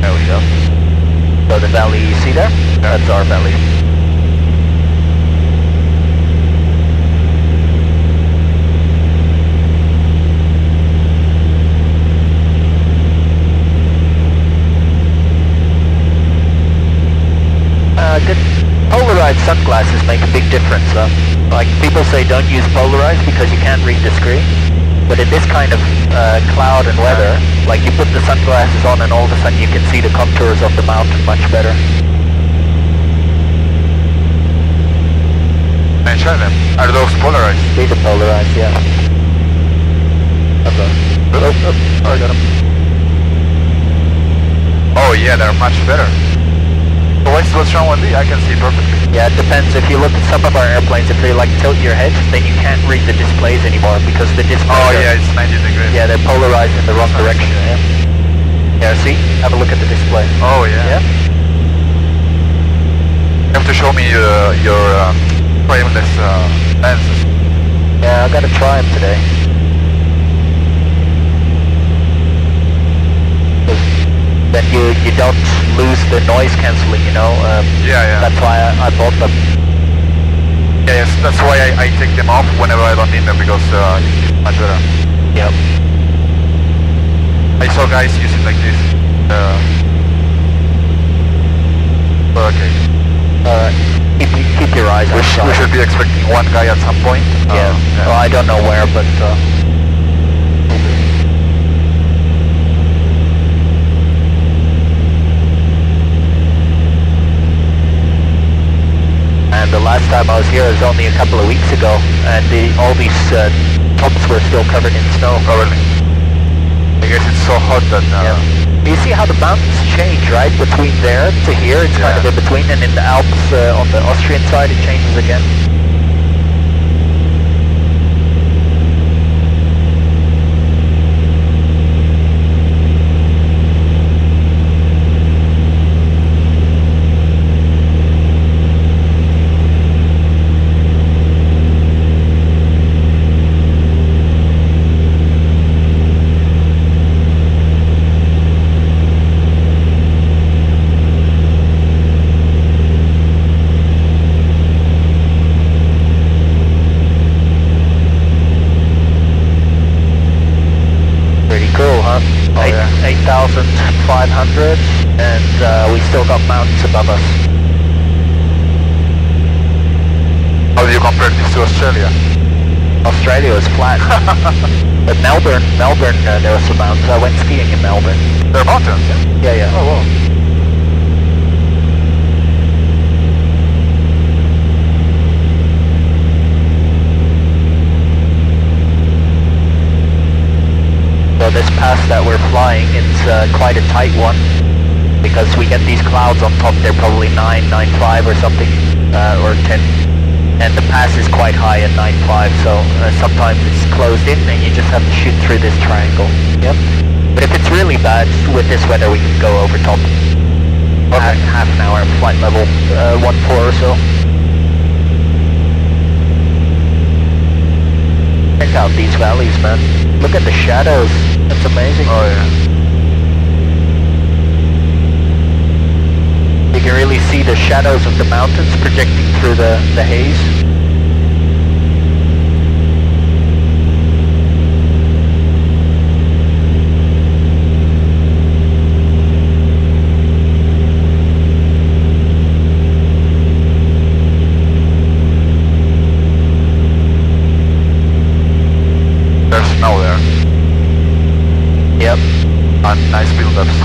There we go. So the valley, you see there? Yeah. That's our valley. Good. Polarized sunglasses make a big difference though. Like people say don't use polarized because you can't read the screen. But in this kind of cloud and weather, like you put the sunglasses on and all of a sudden you can see the contours of the mountain much better. And try them. Are those polarized? These are polarized, yeah. Okay. Oh, I got them. Oh yeah, they're much better. So what's wrong with me? I can see perfectly. Yeah, it depends. If you look at some of our airplanes, if they like tilt your head, then you can't read the displays anymore because the displays Oh yeah, it's 90 degrees. Yeah, they're polarized in the wrong direction. Yeah. Yeah, see? Have a look at the display. Oh yeah. Yeah? You have to show me your frameless lenses. Yeah, I gotta try them today. Then you don't lose the noise cancelling, you know. Yeah. That's why I bought them. Yeah, yes, that's why I take them off whenever I don't need them because it's much better. Yep. I saw guys use it like this. Okay. Alright. Keep your eyes on We should be expecting one guy at some point. Yeah. Well, I don't know where, but... last time I was here was only a couple of weeks ago, and all these tops were still covered in snow. Oh, really? I guess it's so hot that... You see how the mountains change, right? Between there to here, it's kind of in between, and in the Alps on the Austrian side, it changes again. Cool, huh? 8,500, and we still got mountains above us. How do you compare this to Australia? Australia was flat. But Melbourne, there were some mountains. I went skiing in Melbourne. There are mountains? Yeah. Oh, wow. So this pass that we're flying, it's quite a tight one, because we get these clouds on top. They're probably 9.5 or something, or 10, and the pass is quite high at 9.5. So sometimes it's closed in, and you just have to shoot through this triangle. Yep. But if it's really bad with this weather, we can go over top. Okay. Half an hour flight level 1.4 or so. Check out these valleys, man. Look at the shadows. That's amazing. Oh, yeah. You can really see the shadows of the mountains projecting through the haze. There's snow there. Yep. And nice build-ups.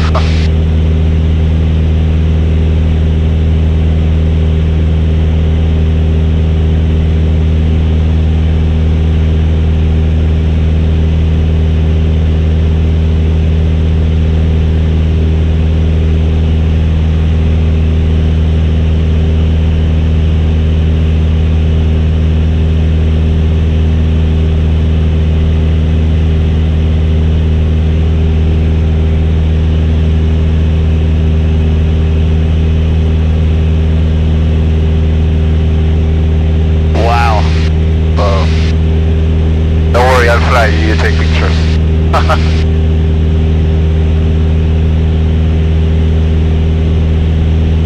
You take pictures.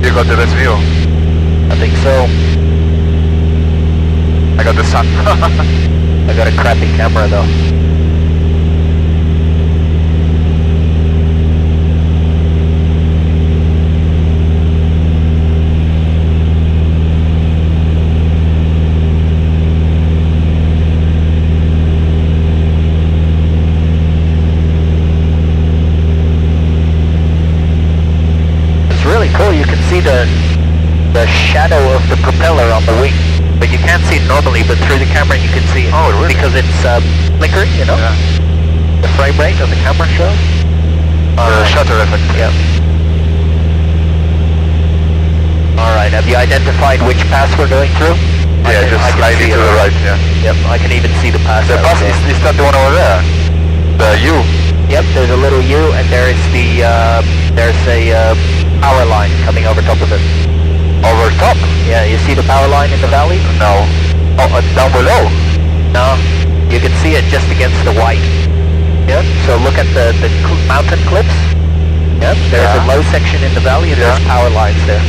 You got the best view? I think so. I got the sun. I got a crappy camera though. Cool, you can see the shadow of the propeller on the wing, but you can't see it normally, but through the camera you can see it. Oh, really? Because it's flickering, you know? Yeah. The frame rate of the camera shows. The shutter effect. Yep. Alright, have you identified which pass we're going through? Yeah, just slightly to the right, yeah. Yep, I can even see the pass. The pass is that the one over there? The U? Yep, there's a little U, and there is there's a power line coming over top of it. Over top? Yeah, you see the power line in the valley? No. Oh, down below? No, you can see it just against the white. Yeah, so look at the mountain cliffs. Yep, there's a low section in the valley and there's power lines there.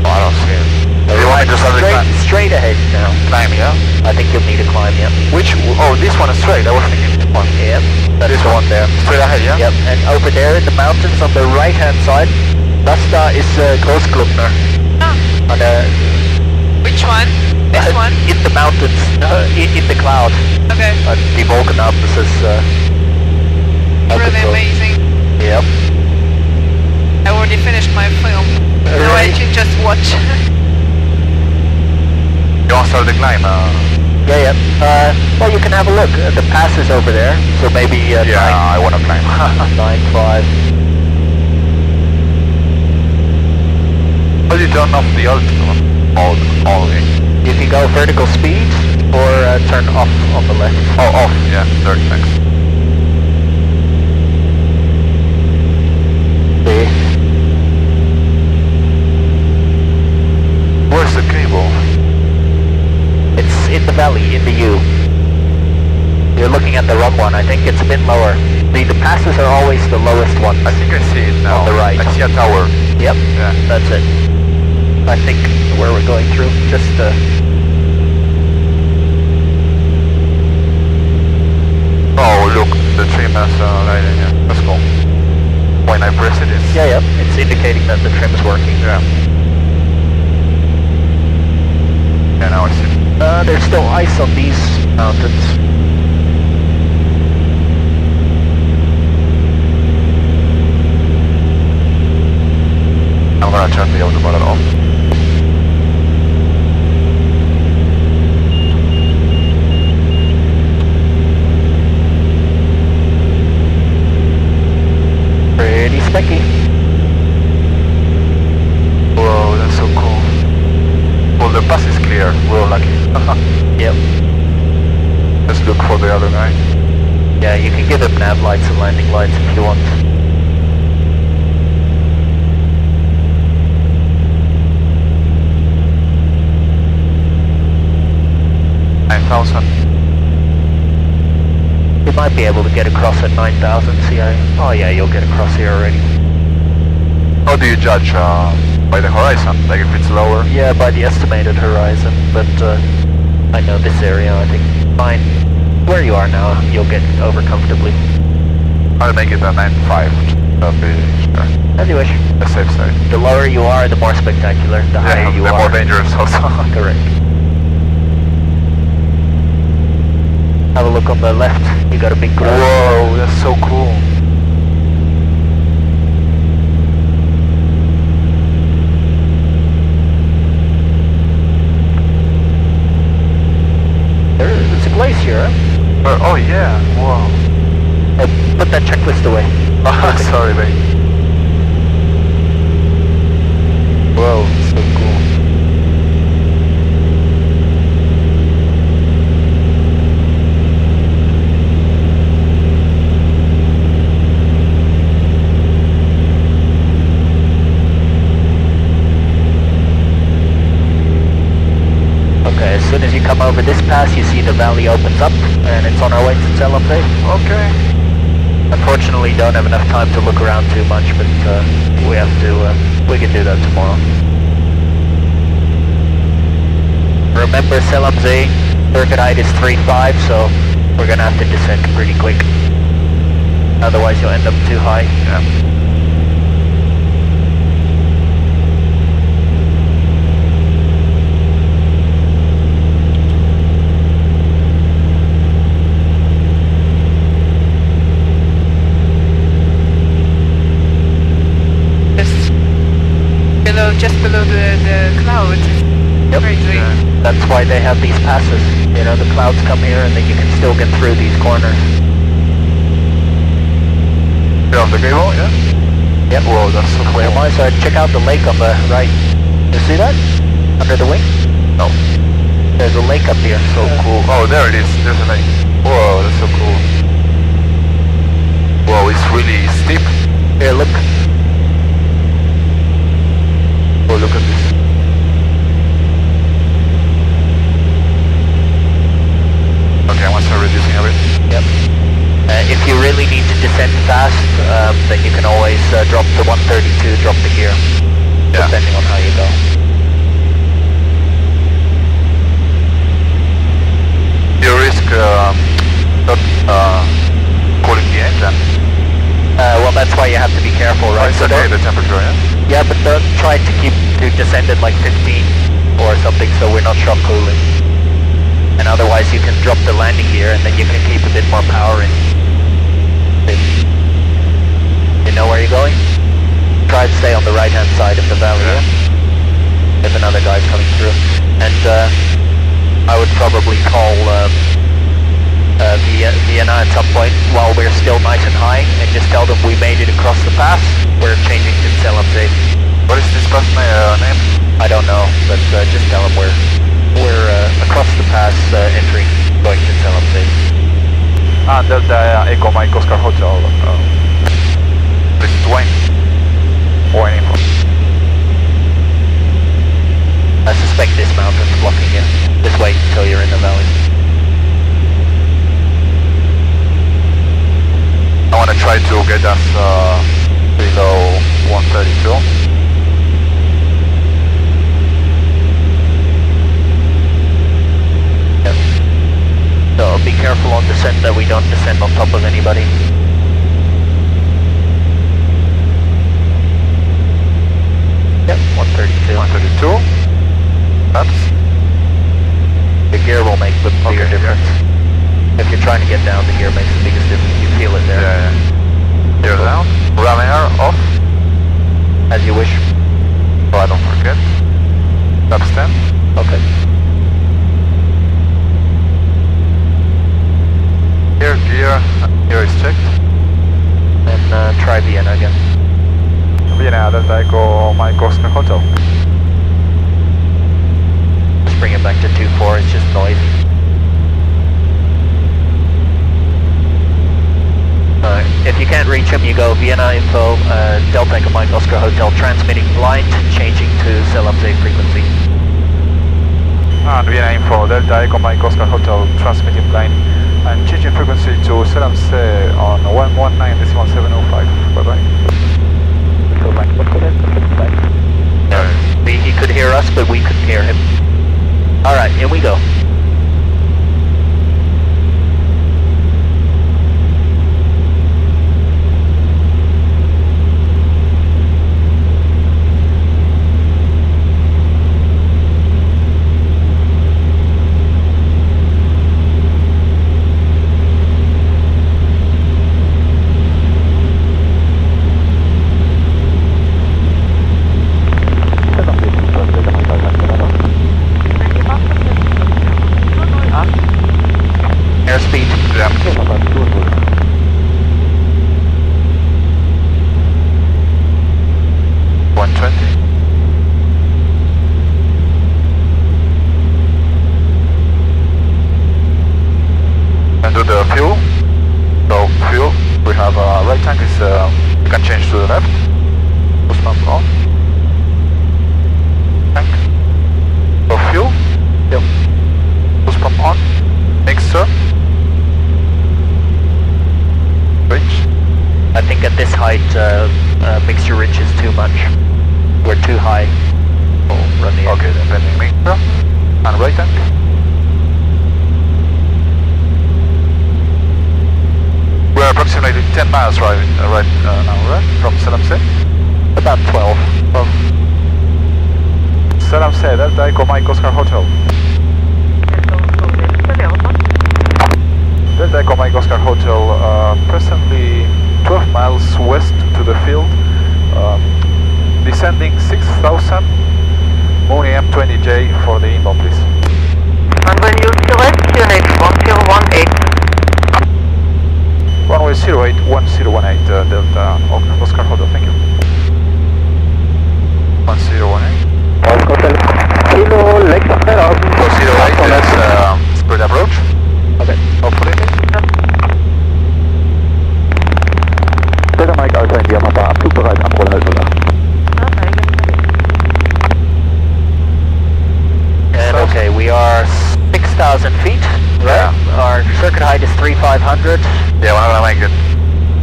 Oh, I don't see it. You want to just have straight ahead now. Climb, yeah? I think you'll need to climb, yeah. Which? Oh, this one is straight. I was thinking this one. Yep, that's this the one there. Straight ahead, yeah? Yep, and over there in the mountains on the right-hand side, that is Großglockner. Oh. On Which one? This one? In the mountains, in the cloud. Okay. Die Wolkenab, this is... really amazing. Yep. I already finished my film. Now I can just watch. start the climb. Yeah. Well, you can have a look. The pass is over there, so maybe Yeah, I wanna climb. 9.5. How do you turn off the altitude? All in. You can go vertical speed or turn off on the left. Oh, off. Yeah, there, thanks. See? Where's the cable? It's in the valley, in the U. You're looking at the wrong one. I think it's a bit lower. The passes are always the lowest one. I think I see it now. On the right. I see a tower. Yep, Yeah. that's it. I think where we're going through. Just Oh, look, the trim has lighting. Yeah, that's cool. When I press it, it's... yeah, it's indicating that the trim is working. Yeah. Yeah, now I see it. There's still ice on these mountains. I'm gonna turn the autopilot off. Pretty specky. Whoa, that's so cool. Well, the pass is clear. We're lucky. Yep. Let's look for the other guy. Yeah, you can give him nav lights and landing lights if you want. You might be able to get across at 9,000, see oh yeah, you'll get across here already. How do you judge? By the horizon? Like if it's lower? Yeah, by the estimated horizon, but I know this area, I think fine. Where you are now, you'll get over comfortably. I'll make it a 9.5. That'll be sure. As you wish. The safe side. The lower you are, the more spectacular. The higher you the are. more dangerous also. Correct. Have a look on the left. You got a big grove. Whoa, that's so cool. There's a glacier, huh? Oh yeah, wow. Put that checklist away. Oh, sorry, mate. Whoa, so cool. Okay, as soon as you come over this pass, you see the valley opens up, and it's on our way to Zell update. Okay. Unfortunately, don't have enough time to look around too much, but we have to. We can do that tomorrow. Remember, LOWZ circuit height is 3.5, so we're gonna have to descend pretty quick. Otherwise, you'll end up too high. Yeah. Just below the clouds. Yep. Crazy. Yeah. That's why they have these passes. You know, the clouds come here and then you can still get through these corners. You're off the cable, yeah? Yep. Whoa, that's so Clear cool. my side. Check out the lake on the right. You see that? Under the wing? No. There's a lake up here. So cool. Oh, there it is. There's a lake. Whoa, that's so cool. Whoa, it's really steep. Here, look. Oh, look at this. Okay, I want to start reducing a bit. Yep. If you really need to descend fast, then you can always drop to 132, drop the gear. Yeah. Depending on how you go. You risk not cooling the engine. Well, that's why you have to be careful, right? It's So okay, don't- the temperature, yeah? Yeah, but don't try to descend at like 15 or something, so we're not shock cooling. And otherwise you can drop the landing gear and then you can keep a bit more power in. You know where you're going? Try to stay on the right hand side of the valley, Yeah. yeah? If another guy's coming through. And I would probably call Vienna at some point while we're still nice and high and just tell them we made it across the pass. We're changing to Zell. What is this pass name? I don't know, but just tell them we're across the pass entering, going to Zell. Delta Echo Mike Oscar Hotel. This is Dwayne. Or any info. I suspect this mountain's blocking you. Just wait until you're in the valley. I want to try to get us below 132. Yep. So be careful on descent that we don't descend on top of anybody. Yep, 132. 132. That's The gear will make the bigger difference. If you're trying to get down, the gear makes the biggest difference. You feel it there. yeah. Gear down. Ram air off. As you wish. So I don't forget. Taps 10. Okay. Gear is checked. And try Vienna again. Vienna Delta Echo Mike Oscar Hotel. Just bring it back to 2-4, it's just noisy. If you can't reach him, you go Vienna info, Delta Echo Mike Oscar Hotel, transmitting blind, changing to Zell update frequency. And Vienna info, Delta Echo Mike Oscar Hotel, transmitting blind and changing frequency to Selam C on 119.705. Bye bye. He could hear us, but we couldn't hear him. Alright, here we go. Airspeed. Yeah. 120. And do the fuel. So fuel, we have right tank is you can change to the left. Boost pump on. Tank. So fuel. Yep. Boost pump on. Mixer. Rich. I think at this height, mixture rich is too much. We're too high. Oh, run the Okay, then pending mixer. And right tank. We're approximately 10 miles right now, right? From Selam C? About 12. Selam C, Delta Echo Mike Oscar Hotel. Delta Echo Mike Oscar Hotel, presently 12 miles west to the field, descending 6,000, Mooney M20J for the inbound, please. And when you select QNH 1018. Runway 08, 1018, Delta Oscar Hotel, thank you. 1018. Kilo Lexus 08 is spread approach. Okay. Hopefully. Delta Mike Alpha India Papa, abflugbereit, Abroll Halbruder. And okay, we are 6,000 feet, right? Yeah. Our circuit height is 3,500. Yeah, we're not gonna make it.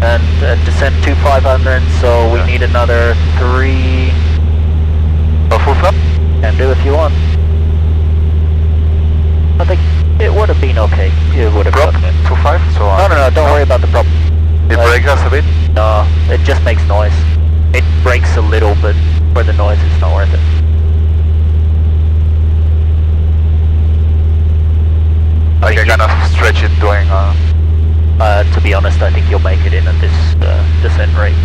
And descent 2,500, so we need another 3. So full flap? Can do if you want. I think it would have been okay. It would have Prop? gotten it. 25? So No, don't worry about the prop. it breaks us a bit? No, it just makes noise. It breaks a little, but for the noise it's not worth it. Like I kind of stretch it doing To be honest, I think you'll make it in at this descent rate.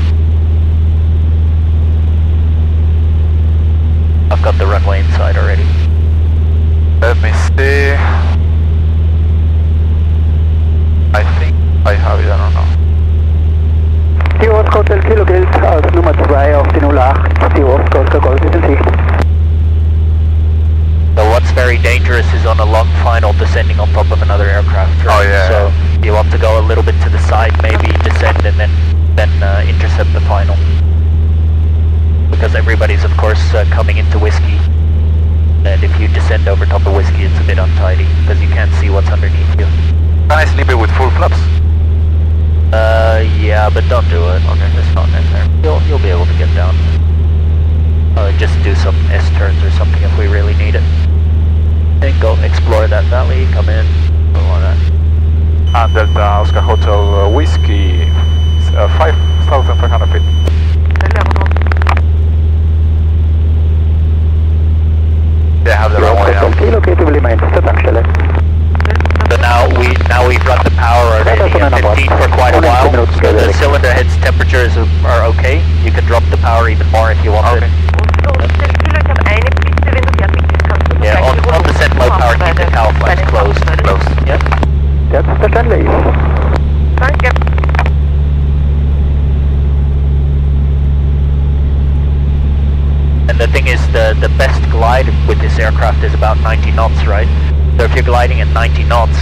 I've got the runway inside already. let me see. very dangerous is on a long final descending on top of another aircraft. Right? Oh, yeah. So you want to go a little bit to the side, maybe descend and then intercept the final. Because everybody's of course coming into Whiskey. And if you descend over top of Whiskey, it's a bit untidy because you can't see what's underneath you. Can I sleep it with full flaps? Yeah, but don't do it. Okay, it's not necessary. You'll be able to get down. Just do some S-turns or something if we really need it. And go explore that valley, come in, all that. And Delta Oscar Hotel Whiskey, 5,500 feet. They have the runway now. So now we've run the power at F15 for quite a while. So the cylinder head's temperatures are okay. You can drop the power even more if you want it. Yeah, on descent low power, keep the cowl flaps closed. Yep. Selbstverständlich. Danke. And the thing is, the best glide with this aircraft is about 90 knots, right? So if you're gliding at 90 knots,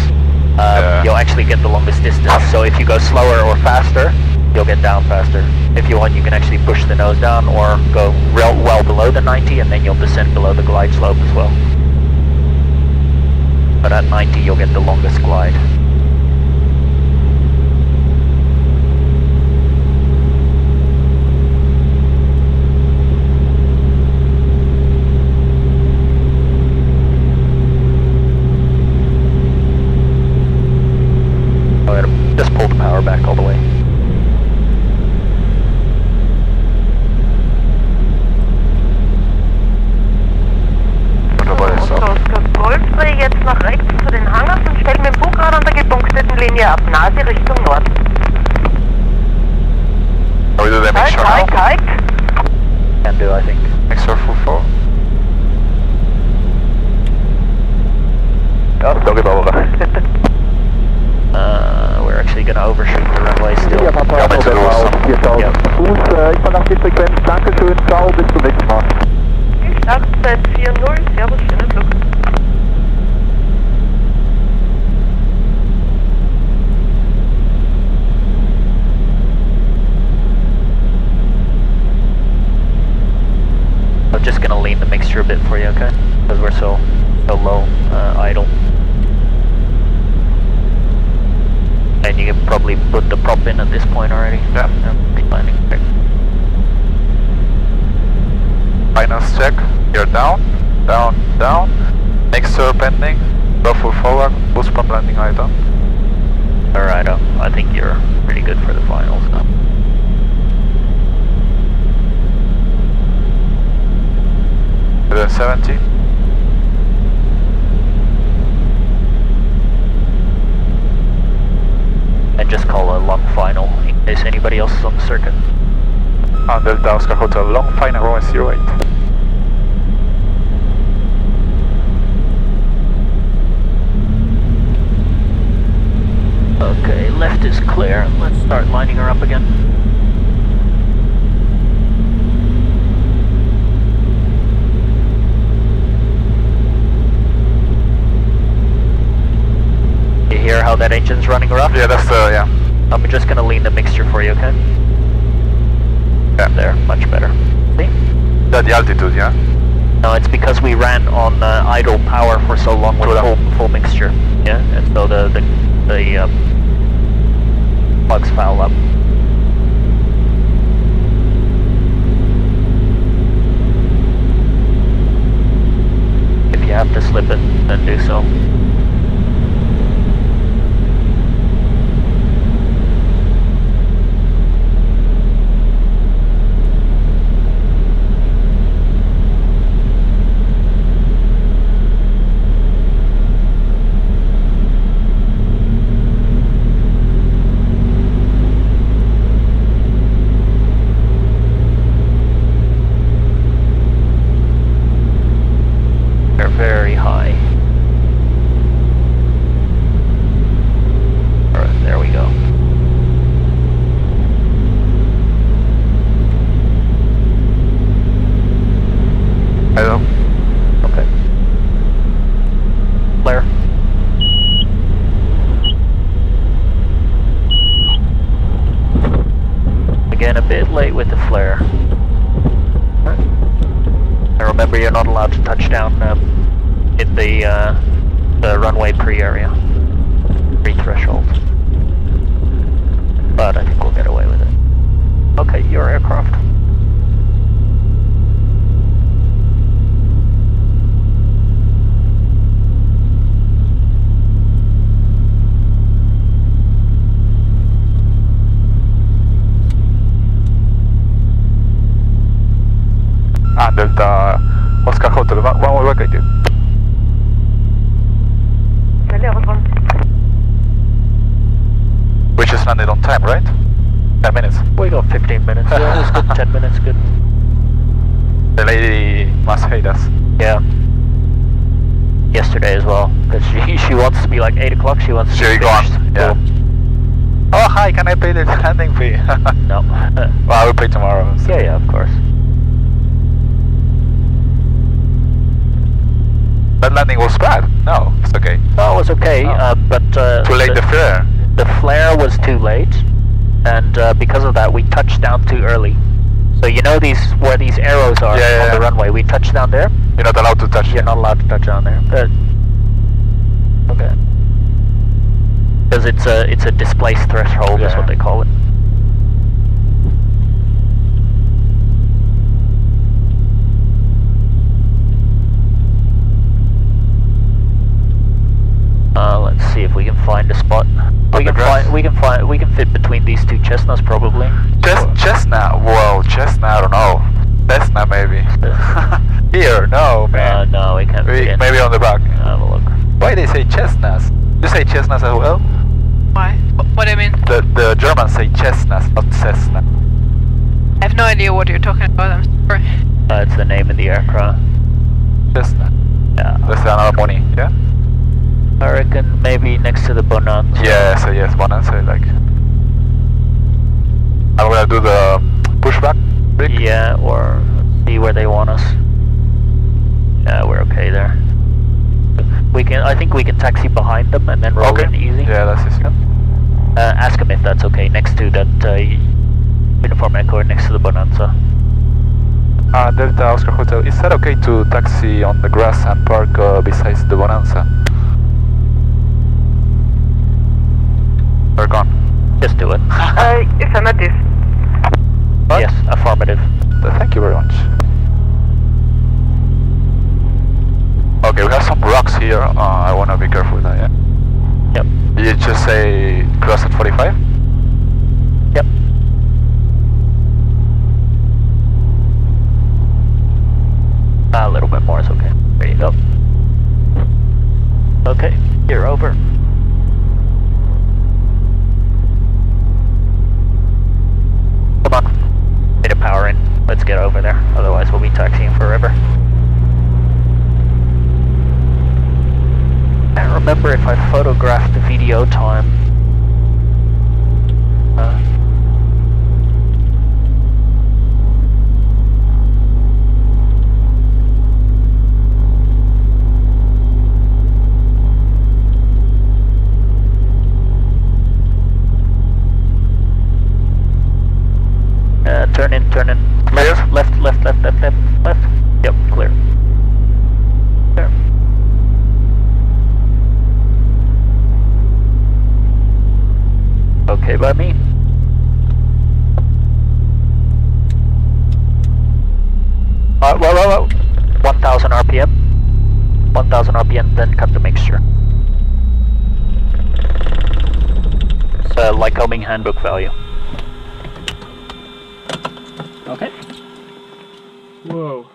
you'll actually get the longest distance. So if you go slower or faster, you'll get down faster. If you want, you can actually push the nose down or go well below the 90 and then you'll descend below the glide slope as well. But at 90 you'll get the longest glide. Just pull the power back all the way. Golf, jetzt nach rechts zu den Hangars und stellen mit dem Bugrad an der gepunkteten Linie ab. Nase Richtung Norden. Can we do the mixture now? Kite. Can do, I think. Mixture full 4. Ja, sorry, Barbara. We're actually going to overshoot the runway still. Ja, Papa, Ja, bitte los. 4000 Fuß, ich verlasse die Frequenz. Dankeschön, ciao, bis zum nächsten Mal. Startzeit 4-0, servus, schönen Flug. I'm just going to lean the mixture a bit for you, okay? Because we're so low, idle. And you can probably put the prop in at this point already. Yeah. Landing. Okay. Finals check. You're down, down, down. Mixture pending. Go full forward. Boost pump landing item. Alright, I think you're pretty good for the finals now. Then 70. And just call a long final in case anybody else is on the circuit. And Delta Oscar Hotel long final runway 08. Okay, left is clear. Let's start lining her up again. You hear how that engine's running rough? Yeah, that's the, yeah. I'm just gonna lean the mixture for you, okay? Yeah. There, much better. See? That's the altitude, yeah? No, it's because we ran on idle power for so long with full mixture. Yeah, and so the plugs foul up. If you have to slip it, then do so. They're very high. again a bit late with the flare. And remember, you're not allowed to touch down in the runway pre-area, pre-threshold. But I think we'll get away with it. Okay, your aircraft. Delta Oscar Hotel, one way vacated. We just landed on time, right? 10 minutes. We got 15 minutes. Yeah, that's good. 10 minutes, good. The lady must hate us. Yeah. Yesterday as well, because she wants to be like 8 o'clock. She wants to be gone. finished. Yeah. Cool. Oh hi, can I pay the landing fee? No. Well, I will pay tomorrow. So. Yeah, of course. That landing was bad. No, it's okay. No, it was okay, but Too late the flare. The flare was too late, and because of that, we touched down too early. So you know where these arrows are on the runway. We touched down there. You're not allowed to touch. You're not allowed to touch down there. Okay. Because it's a displaced threshold, is what they call it. Let's see if we can find a spot. We can fit between these two chestnuts probably. Chestnut? Whoa, chestnut, I don't know. Chestnut maybe. Here, no man. No, we can't fit in. Maybe on the back. Have a look. Why they say chestnuts? You say chestnuts as well? Why? What do you mean? The Germans say chestnuts, not chestnut. I have no idea what you're talking about, I'm sorry. It's the name of the aircraft. Chestnut. Yeah. That's another Mooney, yeah? I reckon maybe next to the Bonanza. Yes, Bonanza, like. I'm gonna do the pushback brick. Yeah, or see where they want us. Yeah, we're okay there. I think we can taxi behind them and then roll in easy. Yeah, that's easy. Ask them if that's okay next to that uniform echo next to the Bonanza. Delta Oscar Hotel, is that okay to taxi on the grass and park besides the Bonanza? We're gone. Just do it. Affirmative. What? Yes, affirmative. Thank you very much. Okay, we have some rocks here. I want to be careful with that, yeah? Yep. Did you just say cross at 45? Yep. A little bit more is okay. There you go. Okay, you're over. Come on. Get a power in. Let's get over there. Otherwise we'll be taxiing forever. I can't remember if I photographed the video time. Turn in, turn in. Left, left, left, left, left, left, left. Yep, clear. There. Okay by me. Whoa. 1000 RPM. 1000 RPM, then cut the mixture. It's a Lycoming handbook value. Okay. Whoa.